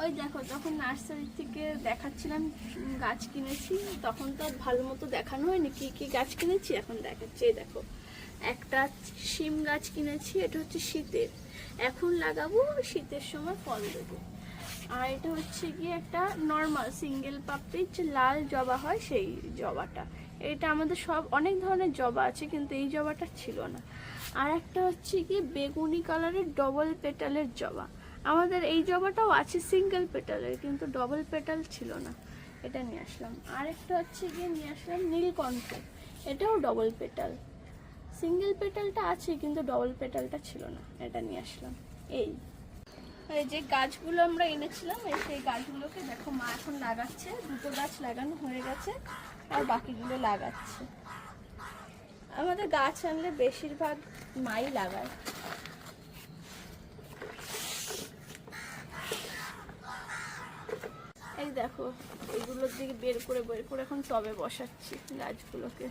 ওই দেখো, তখন নার্সারি থেকে দেখাচ্ছিলাম গাছ কিনেছি, তখন তো আর ভালো মতো দেখানো হয়নি কি কি গাছ কিনেছি, এখন দেখাচ্ছি। এই দেখো, একটা শিম গাছ কিনেছি, এটা হচ্ছে শীতের, এখন লাগাবো, শীতের সময় ফল দেবো। আর এটা হচ্ছে গিয়ে একটা নর্মাল সিঙ্গেল পাপড়ির যে লাল জবা হয় সেই জবাটা। এটা আমাদের সব অনেক ধরনের জবা আছে, কিন্তু এই জবাটা ছিল না। আর একটা হচ্ছে কি বেগুনি কালারের ডবল পেটালের জবা, আমাদের এই জবাটাও আছে সিঙ্গেল পেটালের, কিন্তু ডবল পেটাল ছিল না, এটা নিয়ে আসলাম। আর একটা হচ্ছে গিয়ে নিয়ে আসলাম নীলকণ্ঠ, এটাও ডবল পেটাল, সিঙ্গেল পেটালটা আছে কিন্তু ডবল পেটালটা ছিল না, এটা নিয়ে আসলাম। এই যে গাছগুলো আমরা এনেছিলাম, সেই গাছগুলোকে দেখো মা এখন লাগাচ্ছে, দুটো গাছ লাগানো হয়ে গেছে আর বাকিগুলো লাগাচ্ছে। আমাদের গাছ আনলে বেশিরভাগ মাই লাগায়। এই দেখো, এগুলোর দিকে বের করে এখন টবে বসাচ্ছি গাছগুলোকে।